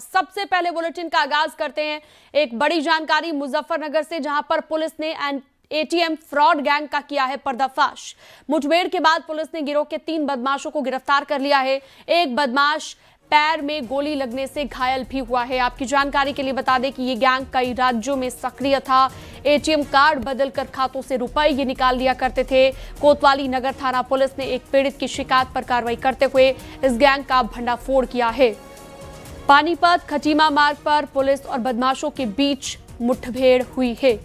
सबसे पहले बुलेटिन का आगाज करते हैं एक बड़ी जानकारी मुजफ्फरनगर से, जहां पर पुलिस ने एटीएम फ्रॉड गैंग का किया है पर्दाफाश। मुठभेड़ के बाद पुलिस ने गिरोह के 3 बदमाशों को गिरफ्तार कर लिया है। एक बदमाश पैर में गोली लगने से घायल भी हुआ है। आपकी जानकारी के लिए बता दें कि ये गैंग कई राज्यों में सक्रिय था। एटीएम कार्ड बदलकर खातों से रुपए ये निकाल लिया करते थे। कोतवाली नगर थाना पुलिस ने एक पीड़ित की शिकायत पर कार्रवाई करते हुए इस गैंग का भंडाफोड़ किया है। पानीपत खटीमा मार्ग पर पुलिस और बदमाशों के बीच मुठभेड़ हुई है।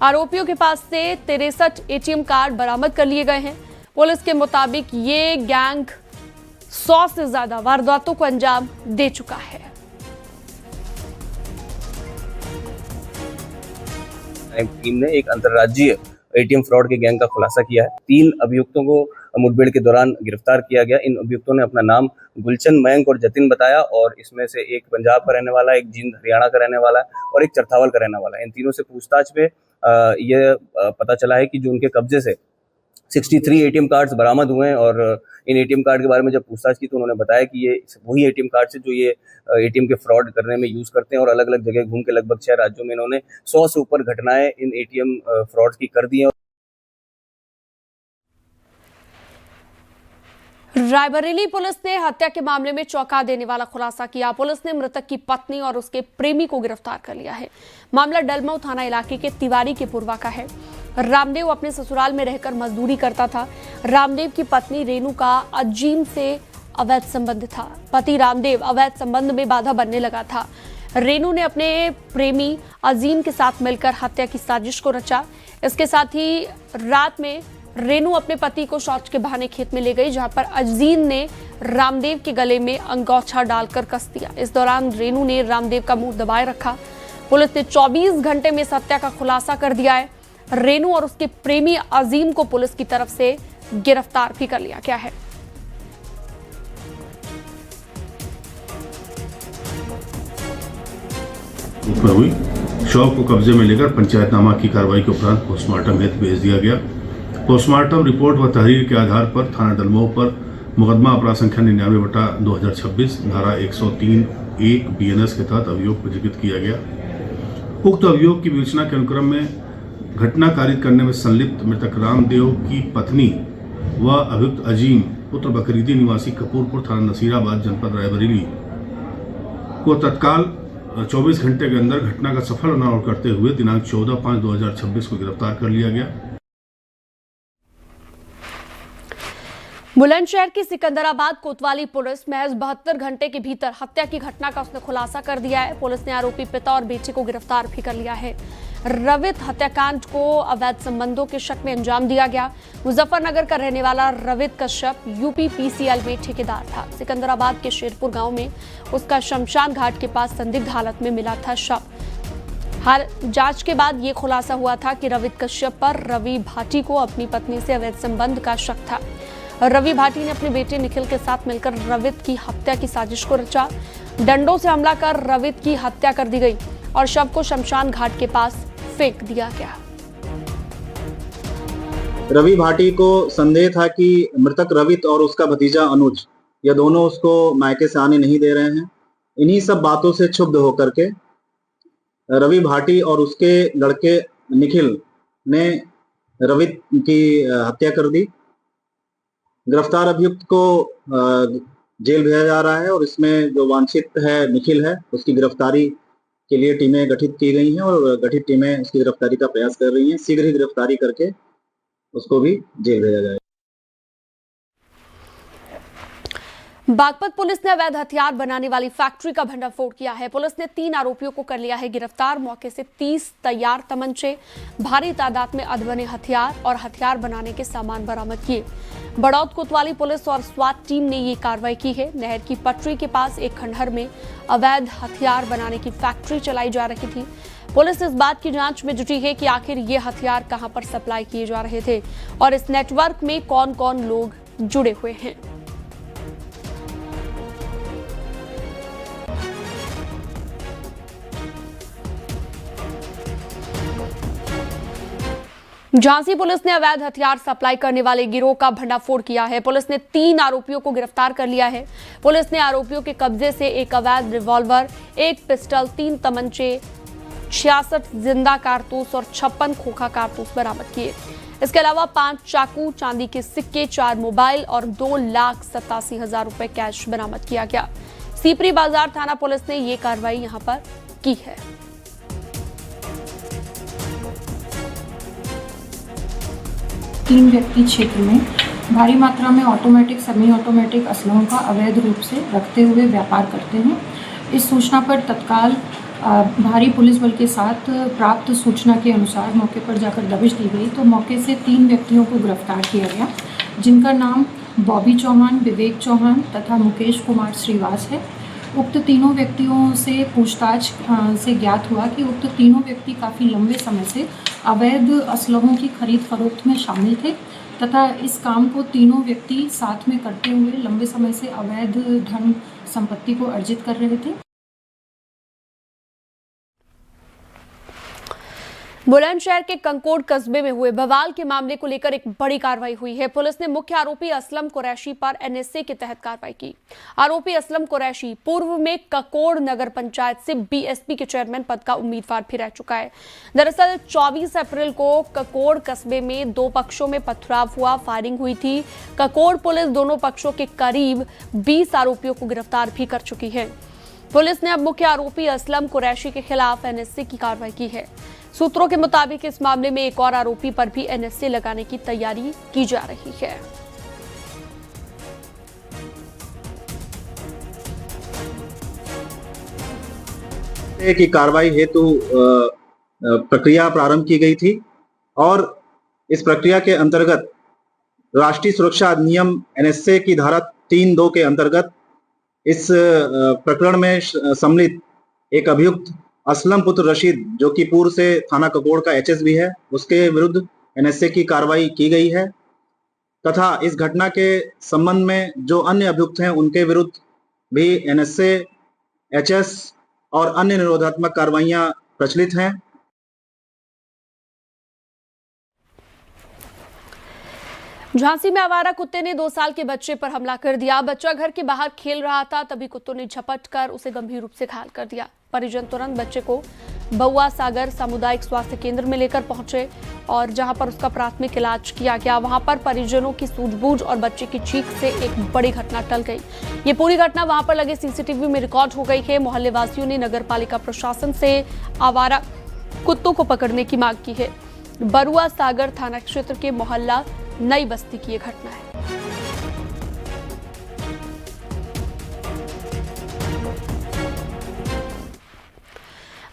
आरोपियों के पास से 63 एटीएम कार्ड बरामद कर लिए गए हैं। पुलिस के मुताबिक ये गैंग 100 से ज्यादा वारदातों को अंजाम दे चुका है। टीम ने एक अंतर्राज्यीय एटीएम फ्रॉड के गैंग का खुलासा किया है। 3 अभियुक्तों को मुठभेड़ के दौरान गिरफ्तार किया गया। इन अभियुक्तों ने अपना नाम गुलशन, मयंक और जतिन बताया और इसमें से एक पंजाब का रहने वाला, एक जींद हरियाणा का रहने वाला और एक चरथावल का रहने वाला है। इन तीनों से पूछताछ में यह पता चला है कि जो उनके कब्जे से 63 एटीएम कार्ड्स बरामद हुए हैं और इन एटीएम कार्ड के बारे में जब पूछताछ की तो उन्होंने बताया कि ये वही एटीएम कार्ड से जो ये एटीएम के फ्रॉड करने में यूज करते हैं और अलग अलग जगह घूम के लगभग 6 राज्यों में इन्होंने 100 से ऊपर घटनाएं इन एटीएम फ्रॉड की कर दी हैं। रायबरेली पुलिस ने हत्या के मामले में चौंका देने वाला खुलासा किया। पुलिस ने मृतक की पत्नी और उसके प्रेमी को गिरफ्तार कर लिया है। मामला डलमऊ थाना इलाके के तिवारी के पुरवा का है। रामदेव अपने ससुराल में रहकर मजदूरी करता था। रामदेव की पत्नी रेणु का अजीम से अवैध संबंध था। पति रामदेव अवैध संबंध में बाधा बनने लगा था। रेणु ने अपने प्रेमी अजीम के साथ मिलकर हत्या की साजिश को रचा। इसके साथ ही रात में रेणु अपने पति को शौच के बहाने खेत में ले गई, जहां पर अजीम ने रामदेव के गले में अंगोछा डालकर कस दिया। इस दौरान रेणु ने रामदेव का मुंह दबाए रखा। पुलिस ने 24 घंटे में इस हत्या का खुलासा कर दिया है। रेणु और उसके प्रेमी अजीम को पुलिस की तरफ से गिरफ्तार भी कर लिया गया है। हुई शव को कब्जे में लेकर पंचायतनामा की कार्रवाई के उपरांत पोस्टमार्टम हेतु भेज दिया गया। पोस्टमार्टम रिपोर्ट व तहरीर के आधार पर थाना डलमऊ पर मुकदमा अपराध संख्या 99/2026 धारा 103(1) BNS के तहत अभियोग पंजीकृत किया गया। उक्त अभियोग की विवेचना के अनुक्रम में घटना कारित करने में संलिप्त मृतक रामदेव की पत्नी व अभियुक्त अजीम पुत्र बकरीदी निवासी कपूरपुर थाना नसीराबाद जनपद रायबरेली को तत्काल 24 घंटे के अंदर घटना का सफल अनावरण करते हुए दिनांक 14/5/2026 को गिरफ्तार कर लिया गया। बुलंदशहर की सिकंदराबाद कोतवाली पुलिस महज 72 घंटे के भीतर हत्या की घटना का उसने खुलासा कर दिया है। पुलिस ने आरोपी पिता और बेटे को गिरफ्तार भी कर लिया है। रवित हत्याकांड को अवैध संबंधों के शक में अंजाम दिया गया। मुजफ्फरनगर का रहने वाला रवित कश्यप यूपी PCL में ठेकेदार था। सिकंदराबाद के शेरपुर गांव में उसका शमशान घाट के पास संदिग्ध हालत में मिला था शव। हर जांच के बाद ये खुलासा हुआ था कि रवित कश्यप पर रवि भाटी को अपनी पत्नी से अवैध संबंध का शक था। रवि भाटी ने अपने बेटे निखिल के साथ मिलकर रवित की हत्या की साजिश को रचा। डंडों से हमला कर रवित की हत्या कर दी गई और शव को शमशान घाट के पास फेंक दिया गया। रवि भाटी को संदेह था कि मृतक रवित और उसका भतीजा अनुज ये दोनों उसको मायके से आने नहीं दे रहे हैं। इन्हीं सब बातों से क्षुब्ध होकर के रवि भाटी और उसके लड़के निखिल ने रवित की हत्या कर दी। गिरफ्तार अभियुक्त को जेल भेजा जा रहा है और इसमें जो वांछित है निखिल है उसकी गिरफ्तारी के लिए टीमें गठित की गई हैं और गठित टीमें उसकी गिरफ्तारी का प्रयास कर रही हैं। शीघ्र ही गिरफ्तारी करके उसको भी जेल भेजा जाएगा। बागपत पुलिस ने अवैध हथियार बनाने वाली फैक्ट्री का भंडाफोड़ किया है। पुलिस ने 3 आरोपियों को कर लिया है गिरफ्तार। मौके से 30 तैयार तमंचे, भारी तादाद में अधबने हथियार और हथियार बनाने के सामान बरामद किए। बड़ौद कोतवाली पुलिस और स्वात टीम ने ये कार्रवाई की है। नहर की पटरी के पास एक खंडहर में अवैध हथियार बनाने की फैक्ट्री चलाई जा रही थी। पुलिस इस बात की जांच में जुटी है कि आखिर ये हथियार कहां पर सप्लाई किए जा रहे थे और इस नेटवर्क में कौन कौन लोग जुड़े हुए हैं। झांसी पुलिस ने अवैध हथियार सप्लाई करने वाले गिरोह का भंडाफोड़ किया है। पुलिस ने 3 आरोपियों को गिरफ्तार कर लिया है। पुलिस ने आरोपियों के कब्जे से एक अवैध रिवॉल्वर, 1 पिस्टल, 3 तमंचे, 66 जिंदा कारतूस और 56 खोखा कारतूस बरामद किए। इसके अलावा 5 चाकू, चांदी के सिक्के, 4 मोबाइल और 2,87,000 रुपए कैश बरामद किया गया। सीपरी बाजार थाना पुलिस ने ये कार्रवाई यहां पर की है। तीन व्यक्ति क्षेत्र में भारी मात्रा में ऑटोमेटिक, सेमी ऑटोमेटिक असलहों का अवैध रूप से रखते हुए व्यापार करते हैं। इस सूचना पर तत्काल भारी पुलिस बल के साथ प्राप्त सूचना के अनुसार मौके पर जाकर दबिश दी गई तो मौके से 3 व्यक्तियों को गिरफ्तार किया गया, जिनका नाम बॉबी चौहान, विवेक चौहान तथा मुकेश कुमार श्रीवास है। उक्त तीनों व्यक्तियों से पूछताछ से ज्ञात हुआ कि उक्त तीनों व्यक्ति काफ़ी लंबे समय से अवैध असलहों की खरीद फरोख्त में शामिल थे तथा इस काम को तीनों व्यक्ति साथ में करते हुए लंबे समय से अवैध धन संपत्ति को अर्जित कर रहे थे। बुलंदशहर के कंकोड कस्बे में हुए बवाल के मामले को लेकर एक बड़ी कार्रवाई हुई है। पुलिस ने मुख्य आरोपी असलम कुरैशी पर एनएसए के तहत कार्रवाई की। आरोपी असलम कुरैशी पूर्व में ककोड़ नगर पंचायत से बीएसपी के चेयरमैन पद का उम्मीदवार भी रह चुका है। दरअसल 24 अप्रैल को ककोड़ कस्बे में 2 पक्षों में पथराव हुआ, फायरिंग हुई थी। ककोड़ पुलिस दोनों पक्षों के करीब 20 आरोपियों को गिरफ्तार भी कर चुकी है। पुलिस ने अब मुख्य आरोपी असलम कुरैशी के खिलाफ एनएसए की कार्रवाई की है। सूत्रों के मुताबिक इस मामले में एक और आरोपी पर भी एनएसए लगाने की तैयारी की जा रही है। की कार्रवाई हेतु प्रक्रिया प्रारंभ की गई थी और इस प्रक्रिया के अंतर्गत राष्ट्रीय सुरक्षा अधिनियम एनएसए की धारा 3(2) के अंतर्गत इस प्रकरण में सम्मिलित एक अभियुक्त असलम पुत्र रशीद, जो कि पूर्व से थाना ककोड़ का एचएसबी है, उसके विरुद्ध एनएसए की कार्रवाई की गई है तथा इस घटना के संबंध में जो अन्य अभियुक्त हैं उनके विरुद्ध भी एनएसए, एचएस और अन्य निरोधात्मक कार्रवाइयां प्रचलित हैं। झांसी में आवारा कुत्ते ने 2 साल के बच्चे पर हमला कर दिया। बच्चा घर के बाहर खेल रहा था, तभी कुत्तों ने झपट कर उसे गंभीर रूप से घायल कर दिया। परिजन तुरंत बच्चे को बउआ सागर सामुदायिक स्वास्थ्य केंद्र में लेकर पहुंचे और जहां पर उसका प्राथमिक इलाज किया गया। वहां पर परिजनों की सूझबूझ और बच्चे की चीख से एक बड़ी घटना टल गई। ये पूरी घटना वहां पर लगे सीसीटीवी में रिकॉर्ड हो गई है। मोहल्ले वासियों ने नगर पालिका प्रशासन से आवारा कुत्तों को पकड़ने की मांग की है। बरुआ सागर थाना क्षेत्र के मोहल्ला नई बस्ती की ये घटना है।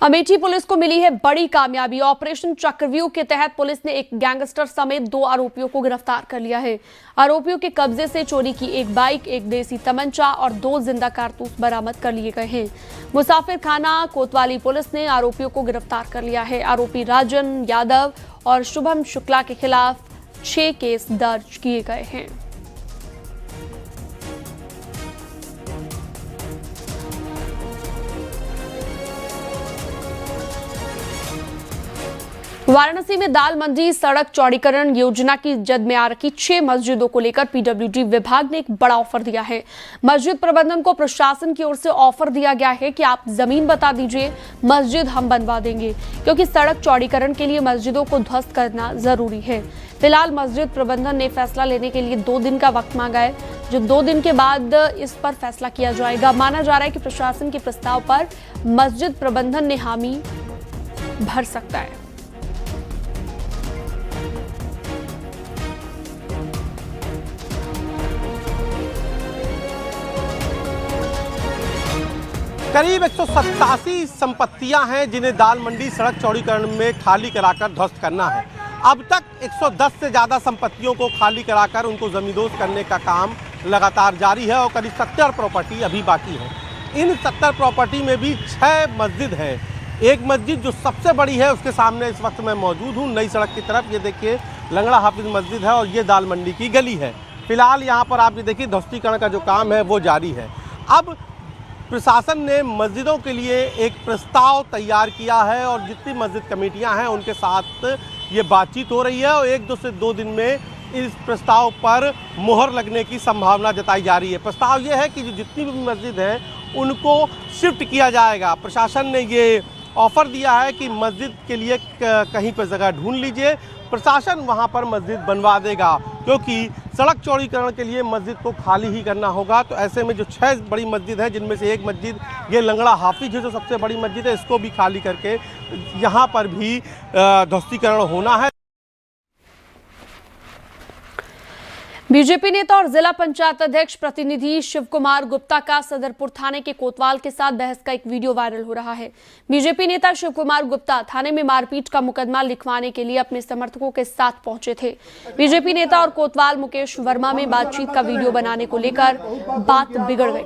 अमेठी पुलिस को मिली है बड़ी कामयाबी। ऑपरेशन चक्रव्यूह के तहत पुलिस ने एक गैंगस्टर समेत 2 आरोपियों को गिरफ्तार कर लिया है। आरोपियों के कब्जे से चोरी की एक बाइक, एक देसी तमंचा और 2 जिंदा कारतूस बरामद कर लिए गए हैं। मुसाफिर खाना कोतवाली पुलिस ने आरोपियों को गिरफ्तार कर लिया है। आरोपी राजन यादव और शुभम शुक्ला के खिलाफ 6 केस दर्ज किए गए हैं। वाराणसी में दाल मंडी सड़क चौड़ीकरण योजना की जद में आ रखी 6 मस्जिदों को लेकर पीडब्ल्यूडी विभाग ने एक बड़ा ऑफर दिया है। मस्जिद प्रबंधन को प्रशासन की ओर से ऑफर दिया गया है कि आप जमीन बता दीजिए, मस्जिद हम बनवा देंगे, क्योंकि सड़क चौड़ीकरण के लिए मस्जिदों को ध्वस्त करना जरूरी है। फिलहाल मस्जिद प्रबंधन ने फैसला लेने के लिए 2 दिन का वक्त मांगा है, जो 2 दिन के बाद इस पर फैसला किया जाएगा। माना जा रहा है कि प्रशासन के प्रस्ताव पर मस्जिद प्रबंधन ने हामी भर सकता है। करीब 187 संपत्तियां हैं जिन्हें दाल मंडी सड़क चौड़ीकरण में खाली कराकर ध्वस्त करना है। अब तक 110 से ज़्यादा संपत्तियों को खाली कराकर उनको जमींदोज करने का काम लगातार जारी है और करीब 70 प्रॉपर्टी अभी बाकी है। इन 70 प्रॉपर्टी में भी 6 मस्जिद हैं। एक मस्जिद जो सबसे बड़ी है उसके सामने इस वक्त मैं मौजूद हूँ, नई सड़क की तरफ। ये देखिए लंगड़ा हाफिज मस्जिद है और ये दाल मंडी की गली है। फिलहाल यहाँ पर आप ये देखिए ध्वस्तीकरण का जो काम है वो जारी है। अब प्रशासन ने मस्जिदों के लिए एक प्रस्ताव तैयार किया है और जितनी मस्जिद कमेटियां हैं उनके साथ ये बातचीत हो रही है और 1 से 2 दिन में इस प्रस्ताव पर मुहर लगने की संभावना जताई जा रही है। प्रस्ताव ये है कि जो जितनी भी मस्जिद हैं उनको शिफ्ट किया जाएगा। प्रशासन ने ये ऑफ़र दिया है कि मस्जिद के लिए कहीं पर जगह ढूंढ लीजिए, प्रशासन वहां पर मस्जिद बनवा देगा, क्योंकि सड़क चौड़ीकरण के लिए मस्जिद को खाली ही करना होगा। तो ऐसे में जो 6 बड़ी मस्जिद है, जिनमें से एक मस्जिद ये लंगड़ा हाफिज है जो सबसे बड़ी मस्जिद है, इसको भी खाली करके यहाँ पर भी ध्वस्तीकरण होना है। बीजेपी नेता और जिला पंचायत अध्यक्ष प्रतिनिधि शिव कुमार गुप्ता का सदरपुर थाने के कोतवाल के साथ बहस का एक वीडियो वायरल हो रहा है। बीजेपी नेता शिव कुमार गुप्ता थाने में मारपीट का मुकदमा लिखवाने के लिए अपने समर्थकों के साथ पहुंचे थे। बीजेपी नेता और कोतवाल मुकेश वर्मा में बातचीत का वीडियो बनाने को लेकर बात बिगड़ गई।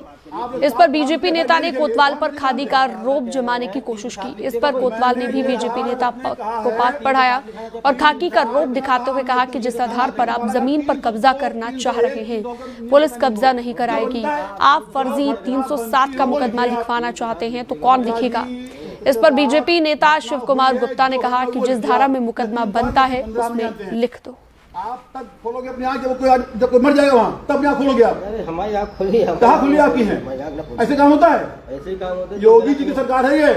इस पर बीजेपी नेता ने कोतवाल पर खादी का रोब जमाने की कोशिश की। इस पर कोतवाल ने भी बीजेपी नेता को पाठ पढ़ाया और खाकी का रोब दिखाते हुए कहा कि जिस आधार पर आप जमीन पर कब्जा करना चाह रहे हैं, पुलिस कब्जा नहीं कराएगी। आप फर्जी 307 का मुकदमा लिखवाना चाहते हैं तो कौन लिखेगा। इस पर बीजेपी नेता शिव कुमार गुप्ता ने कहा कि जिस धारा में मुकदमा बनता है उसमें लिख दो। आप तब खोलोगे अपनी आँख, जब कोई मर जाएगा वहाँ तब आँख खोलोगे आप। हमारी आँख खुली है। कहाँ खुली आपकी है? ऐसे काम होता है? ऐसे काम होता है। योगी जी की सरकार है ये,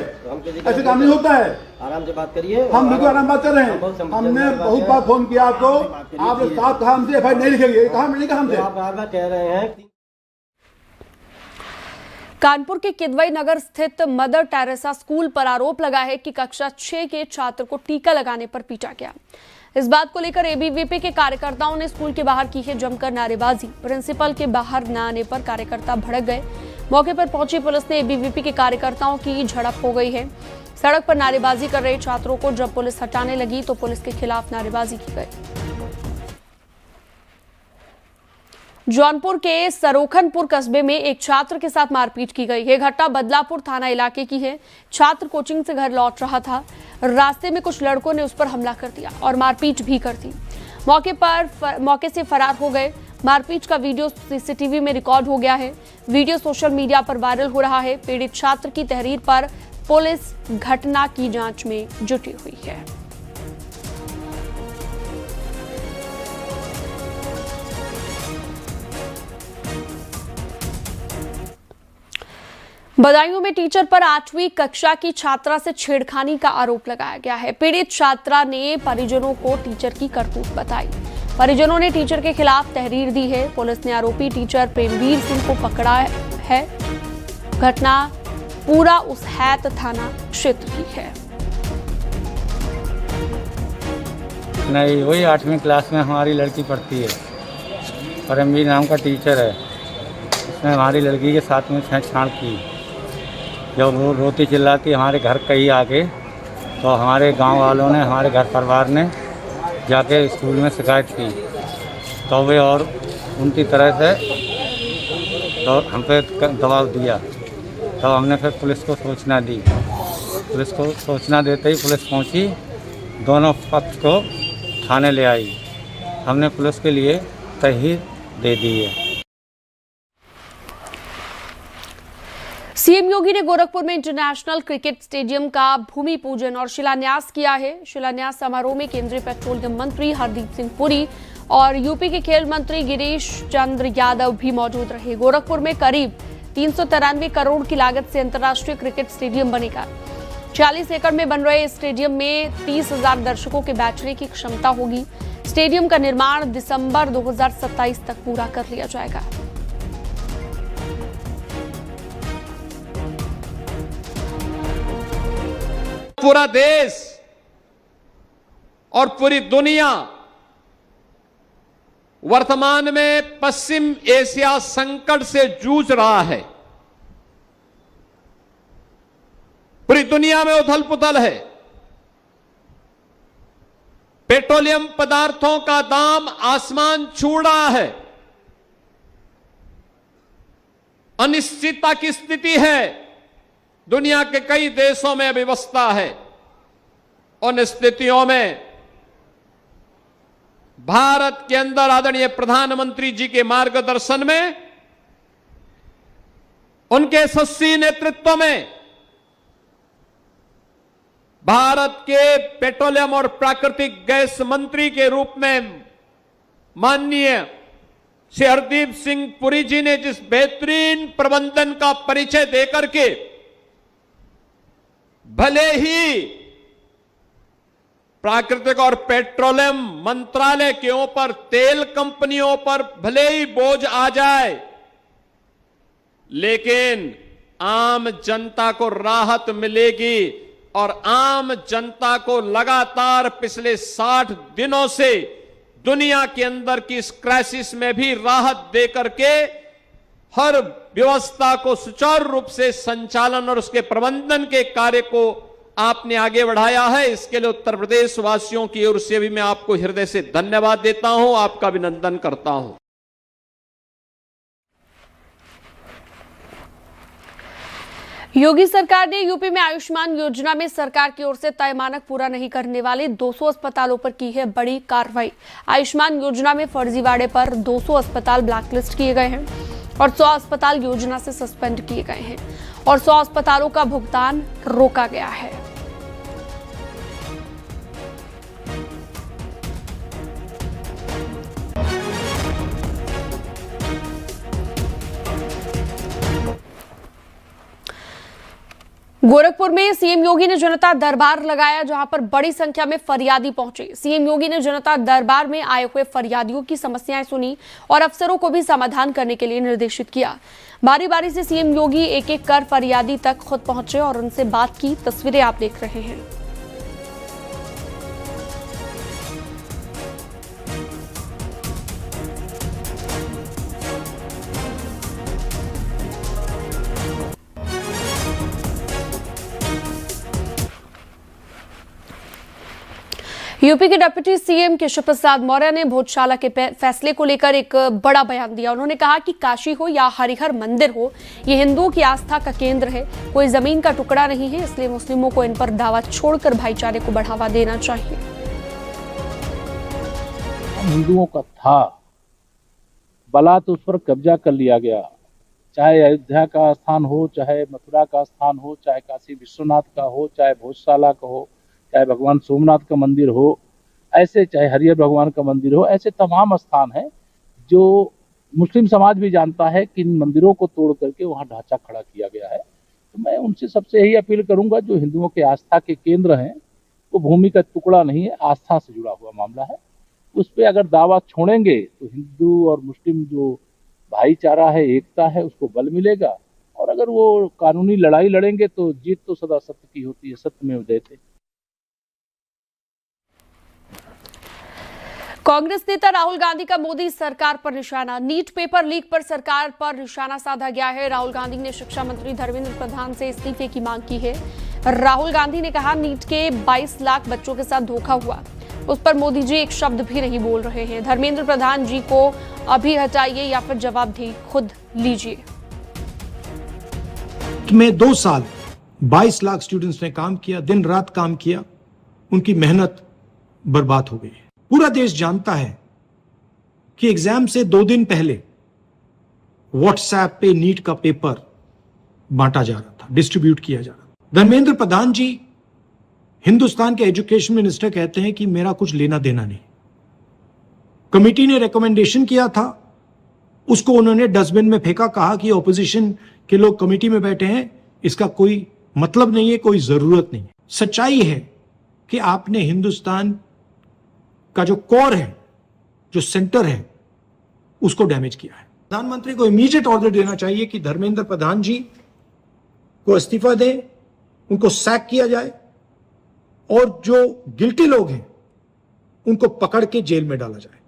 ऐसे काम नहीं होता है। आराम से बात करिए। हम बिल्कुल आराम बात कर रहे हैं। हमने बहुत बार फोन किया आपको, आपने साफ कहा हमसे FIR नहीं लिखेंगे, कहा नहीं कहा हमसे। आप बार कह रहे हैं। कानपुर के किदवई नगर स्थित मदर टेरेसा स्कूल पर आरोप लगा है कि कक्षा 6 के छात्र को टीका लगाने पर पीटा गया। इस बात को लेकर ABVP के कार्यकर्ताओं ने स्कूल के बाहर की है जमकर नारेबाजी। प्रिंसिपल के बाहर न आने पर कार्यकर्ता भड़क गए। मौके पर पहुंची पुलिस ने ABVP के कार्यकर्ताओं की झड़प हो गई है। सड़क पर नारेबाजी कर रहे छात्रों को जब पुलिस हटाने लगी तो पुलिस के खिलाफ नारेबाजी की गई। जौनपुर के सरोखनपुर कस्बे में एक छात्र के साथ मारपीट की गई। यह घटना बदलापुर थाना इलाके की है। छात्र कोचिंग से घर लौट रहा था। रास्ते में कुछ लड़कों ने उस पर हमला कर दिया और मारपीट भी कर दी। मौके से फरार हो गए। मारपीट का वीडियो CCTV में रिकॉर्ड हो गया है। वीडियो सोशल मीडिया पर वायरल हो रहा है। पीड़ित छात्र की तहरीर पर पुलिस घटना की जांच में जुटी हुई है। बदायूं में टीचर पर 8वीं कक्षा की छात्रा से छेड़खानी का आरोप लगाया गया है। पीड़ित छात्रा ने परिजनों को टीचर की करतूत बताई। परिजनों ने टीचर के खिलाफ तहरीर दी है। पुलिस ने आरोपी टीचर प्रेमवीर सिंह को पकड़ा है। घटना पूरा उसहैत थाना क्षेत्र की है। नहीं, वही 8वीं क्लास में हमारी लड़की पढ़ती है। प्रेमवीर नाम का टीचर है। उसने हमारी लड़की के साथ में छेड़छाड़ की। जब वो रोती चिल्लाती हमारे घर कहीं आके, तो हमारे गांव वालों ने, हमारे घर परिवार ने जाके स्कूल में शिकायत की। तो वे और उनकी तरह से तो हम पे दबाव दिया। तो हमने फिर पुलिस को सूचना दी। पुलिस को सूचना देते ही पुलिस पहुंची, दोनों पक्ष को थाने ले आई। हमने पुलिस के लिए तहरीर दे दी है। सीएम योगी ने गोरखपुर में इंटरनेशनल क्रिकेट स्टेडियम का भूमि पूजन और शिलान्यास किया है। शिलान्यास समारोह में केंद्रीय पेट्रोलियम मंत्री हरदीप सिंह पुरी और यूपी के खेल मंत्री गिरीश चंद्र यादव भी मौजूद रहे। गोरखपुर में करीब 393 करोड़ की लागत से अंतर्राष्ट्रीय क्रिकेट स्टेडियम बनेगा। 40 एकड़ में बन रहे स्टेडियम में 30,000 दर्शकों के बैठने की क्षमता होगी। स्टेडियम का निर्माण दिसंबर 2027 तक पूरा कर लिया जाएगा। पूरा देश और पूरी दुनिया वर्तमान में पश्चिम एशिया संकट से जूझ रहा है। पूरी दुनिया में उथल पुथल है। पेट्रोलियम पदार्थों का दाम आसमान छू रहा है। अनिश्चितता की स्थिति है। दुनिया के कई देशों में अव्यवस्था है। उन स्थितियों में भारत के अंदर आदरणीय प्रधानमंत्री जी के मार्गदर्शन में, उनके यशस्वी नेतृत्व में भारत के पेट्रोलियम और प्राकृतिक गैस मंत्री के रूप में माननीय श्री हरदीप सिंह पुरी जी ने जिस बेहतरीन प्रबंधन का परिचय देकर के भले ही प्राकृतिक और पेट्रोलियम मंत्रालय के ऊपर तेल कंपनियों पर भले ही बोझ आ जाए, लेकिन आम जनता को राहत मिलेगी और आम जनता को लगातार पिछले 60 दिनों से दुनिया के अंदर की इस क्राइसिस में भी राहत देकर के हर व्यवस्था को सुचारू रूप से संचालन और उसके प्रबंधन के कार्य को आपने आगे बढ़ाया है। इसके लिए उत्तर प्रदेश वासियों की ओर से भी मैं आपको हृदय से धन्यवाद देता हूं, आपका अभिनंदन करता हूं। योगी सरकार ने यूपी में आयुष्मान योजना में सरकार की ओर से तय मानक पूरा नहीं करने वाले 200 अस्पतालों पर की है बड़ी कार्रवाई। आयुष्मान योजना में फर्जीवाड़े पर 200 अस्पताल ब्लैकलिस्ट किए गए हैं और 100 अस्पताल योजना से सस्पेंड किए गए हैं और 100 अस्पतालों का भुगतान रोका गया है। गोरखपुर में सीएम योगी ने जनता दरबार लगाया, जहां पर बड़ी संख्या में फरियादी पहुंचे। सीएम योगी ने जनता दरबार में आए हुए फरियादियों की समस्याएं सुनी और अफसरों को भी समाधान करने के लिए निर्देशित किया। बारी बारी से सीएम योगी एक एक कर फरियादी तक खुद पहुंचे और उनसे बात की। तस्वीरें आप देख रहे हैं। यूपी के डिप्टी सीएम केशव प्रसाद मौर्य ने भोजशाला के फैसले को लेकर एक बड़ा बयान दिया। उन्होंने कहा कि काशी हो या हरिहर मंदिर हो, ये हिंदुओं की आस्था का केंद्र है, कोई जमीन का टुकड़ा नहीं है। इसलिए मुस्लिमों को इन पर दावा छोड़कर भाईचारे को बढ़ावा देना चाहिए। हिंदुओं का था, बलात् उस पर कब्जा कर लिया गया। चाहे अयोध्या का स्थान हो, चाहे मथुरा का स्थान हो, चाहे काशी विश्वनाथ का हो, चाहे भोजशाला का हो, चाहे भगवान सोमनाथ का मंदिर हो, ऐसे चाहे हरिहर भगवान का मंदिर हो, ऐसे तमाम स्थान हैं जो मुस्लिम समाज भी जानता है कि इन मंदिरों को तोड़ करके वहाँ ढांचा खड़ा किया गया है। तो मैं उनसे सबसे यही अपील करूंगा, जो हिंदुओं के आस्था के केंद्र हैं वो भूमि का टुकड़ा नहीं है, आस्था से जुड़ा हुआ मामला है। उस पर अगर दावा छोड़ेंगे तो हिंदू और मुस्लिम जो भाईचारा है, एकता है, उसको बल मिलेगा। और अगर वो कानूनी लड़ाई लड़ेंगे तो जीत तो सदा सत्य की होती है, सत्य में जयते। कांग्रेस नेता राहुल गांधी का मोदी सरकार पर निशाना। नीट पेपर लीक पर सरकार पर निशाना साधा गया है। राहुल गांधी ने शिक्षा मंत्री धर्मेंद्र प्रधान से इस्तीफे की मांग की है। राहुल गांधी ने कहा, नीट के 22 लाख बच्चों के साथ धोखा हुआ, उस पर मोदी जी एक शब्द भी नहीं बोल रहे हैं। धर्मेंद्र प्रधान जी को अभी हटाइए या फिर जवाबदेही खुद लीजिए। में 2 साल 22 लाख स्टूडेंट्स ने काम किया, दिन रात काम किया, उनकी मेहनत बर्बाद हो गई। पूरा देश जानता है कि एग्जाम से 2 दिन पहले व्हाट्सएप पे नीट का पेपर बांटा जा रहा था, डिस्ट्रीब्यूट किया जा रहा था। धर्मेंद्र प्रधान जी हिंदुस्तान के एजुकेशन मिनिस्टर कहते हैं कि मेरा कुछ लेना देना नहीं। कमेटी ने रिकमेंडेशन किया था, उसको उन्होंने डस्टबिन में फेंका, कहा कि ऑपोजिशन के लोग कमेटी में बैठे हैं, इसका कोई मतलब नहीं है, कोई जरूरत नहीं है। सच्चाई है कि आपने हिंदुस्तान का जो कोर है, जो सेंटर है, उसको डैमेज किया है। प्रधानमंत्री को इमीडिएट ऑर्डर देना चाहिए कि धर्मेंद्र प्रधान जी को इस्तीफा दें, उनको सैक किया जाए और जो गिल्टी लोग हैं उनको पकड़ के जेल में डाला जाए।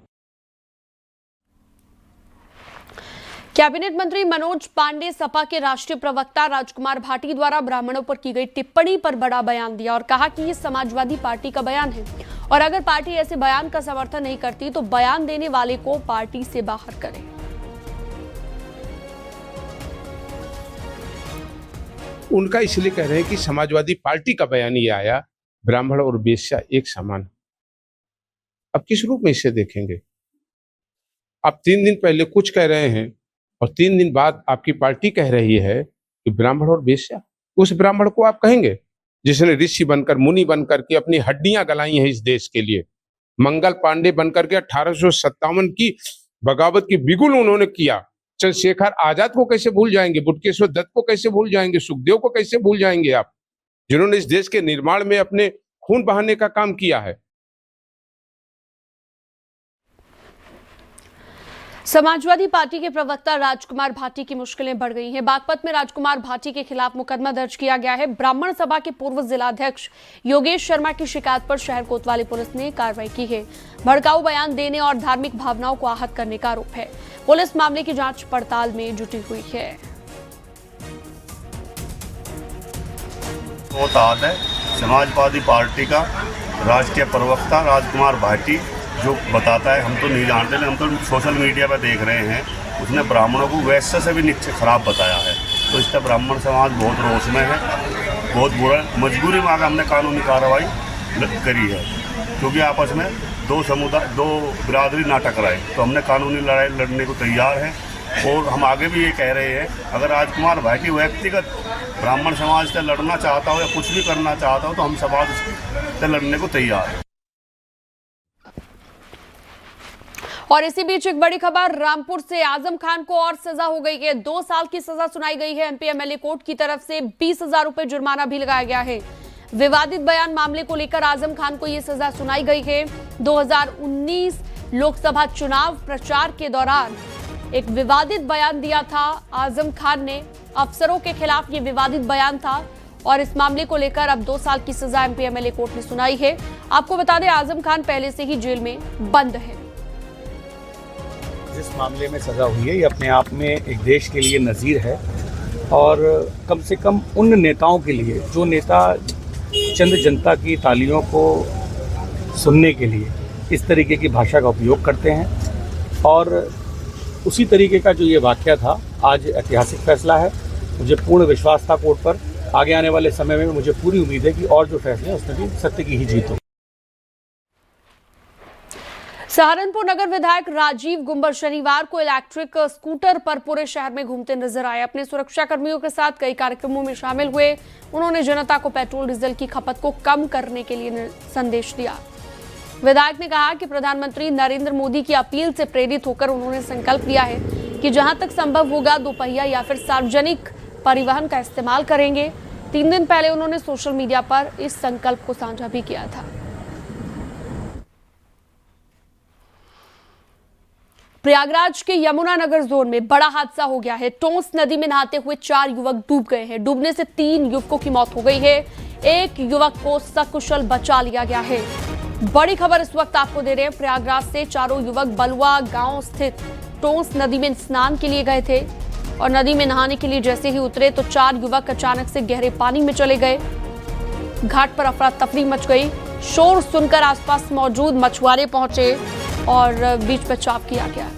कैबिनेट मंत्री मनोज पांडे सपा के राष्ट्रीय प्रवक्ता राजकुमार भाटी द्वारा ब्राह्मणों पर की गई टिप्पणी पर बड़ा बयान दिया और कहा कि ये समाजवादी पार्टी का बयान है और अगर पार्टी ऐसे बयान का समर्थन नहीं करती तो बयान देने वाले को पार्टी से बाहर करें। उनका इसलिए कह रहे हैं कि समाजवादी पार्टी का बयान ये आया, ब्राह्मण और वेश्या एक समान। अब किस रूप में इसे देखेंगे? आप 3 दिन पहले कुछ कह रहे हैं और 3 दिन बाद आपकी पार्टी कह रही है कि ब्राह्मण और वेश्या। उस ब्राह्मण को आप कहेंगे जिसने ऋषि बनकर मुनि बनकर के अपनी हड्डियां गलाई हैं इस देश के लिए। मंगल पांडे बनकर के 1857 की बगावत की बिगुल उन्होंने किया। चंद्रशेखर आजाद को कैसे भूल जाएंगे, बुटकेश्वर दत्त को कैसे भूल जाएंगे, सुखदेव को कैसे भूल जाएंगे आप, जिन्होंने इस देश के निर्माण में अपने खून बहाने का काम किया है। समाजवादी पार्टी के प्रवक्ता राजकुमार भाटी की मुश्किलें बढ़ गई हैं। बागपत में राजकुमार भाटी के खिलाफ मुकदमा दर्ज किया गया है। ब्राह्मण सभा के पूर्व जिलाध्यक्ष योगेश शर्मा की शिकायत पर शहर कोतवाली पुलिस ने कार्रवाई की है। भड़काऊ बयान देने और धार्मिक भावनाओं को आहत करने का आरोप है। पुलिस मामले की जांच पड़ताल में जुटी हुई है। समाजवादी पार्टी का राष्ट्रीय प्रवक्ता राजकुमार भाटी जो बताता है, हम तो नहीं जानते, हम तो सोशल मीडिया पर देख रहे हैं, उसने ब्राह्मणों को वैश्य से भी नीचे खराब बताया है। तो इसका ब्राह्मण समाज बहुत रोष में है, बहुत बुरा। मजबूरी में आकर हमने कानूनी कार्रवाई करी है, क्योंकि आपस में दो बिरादरी ना टकराए। तो हमने कानूनी लड़ाई लड़ने को तैयार हैं। और हम आगे भी ये कह रहे हैं, अगर राजकुमार भाटी व्यक्तिगत ब्राह्मण समाज से लड़ना चाहता हो या कुछ भी करना चाहता हो तो हम समाज से लड़ने को तैयार हैं। और इसी बीच एक बड़ी खबर, रामपुर से आजम खान को और सजा हो गई है। 2 साल की सजा सुनाई गई है। एमपी एमएलए कोर्ट की तरफ से 20,000 रुपए जुर्माना भी लगाया गया है। विवादित बयान मामले को लेकर आजम खान को यह सजा सुनाई गई है। 2019 लोकसभा चुनाव प्रचार के दौरान एक विवादित बयान दिया था आजम खान ने। अफसरों के खिलाफ ये विवादित बयान था और इस मामले को लेकर अब 2 साल की सजा एमपी एमएलए कोर्ट ने सुनाई है। आपको बता दें, आजम खान पहले से ही जेल में बंद है। जिस मामले में सज़ा हुई है, ये अपने आप में एक देश के लिए नज़ीर है और कम से कम उन नेताओं के लिए जो नेता चंद जनता की तालियों को सुनने के लिए इस तरीके की भाषा का उपयोग करते हैं। और उसी तरीके का जो ये वाक़या था, आज ऐतिहासिक फैसला है। मुझे पूर्ण विश्वास था कोर्ट पर। आगे आने वाले समय में मुझे पूरी उम्मीद है कि और जो फैसले हैं उसमें भी सत्य की ही जीत हो। सहारनपुर नगर विधायक राजीव गुंबर शनिवार को इलेक्ट्रिक स्कूटर पर पूरे शहर में घूमते नजर आए। अपने सुरक्षा कर्मियों के साथ कई कार्यक्रमों में शामिल हुए। उन्होंने जनता को पेट्रोल डीजल की खपत को कम करने के लिए संदेश दिया। विधायक ने कहा कि प्रधानमंत्री नरेंद्र मोदी की अपील से प्रेरित होकर उन्होंने संकल्प लिया है कि जहां तक संभव होगा दोपहिया या फिर सार्वजनिक परिवहन का इस्तेमाल करेंगे। 3 दिन पहले उन्होंने सोशल मीडिया पर इस संकल्प को साझा भी किया था। प्रयागराज के यमुनानगर जोन में बड़ा हादसा हो गया है। टोंस नदी में नहाते हुए 4 युवक डूब गए हैं। डूबने से 3 युवकों की मौत हो गई है। एक युवक को सकुशल बचा लिया गया है। बड़ी खबर इस वक्त आपको दे रहे हैं। प्रयागराज से चारों युवक बलुआ गांव स्थित टोंस नदी में स्नान के लिए गए थे और नदी में नहाने के लिए जैसे ही उतरे तो 4 युवक अचानक से गहरे पानी में चले गए। घाट पर अफरा तफरी मच गई। शोर सुनकर आसपास मौजूद मछुआरे पहुंचे और बीच बचाव किया गया।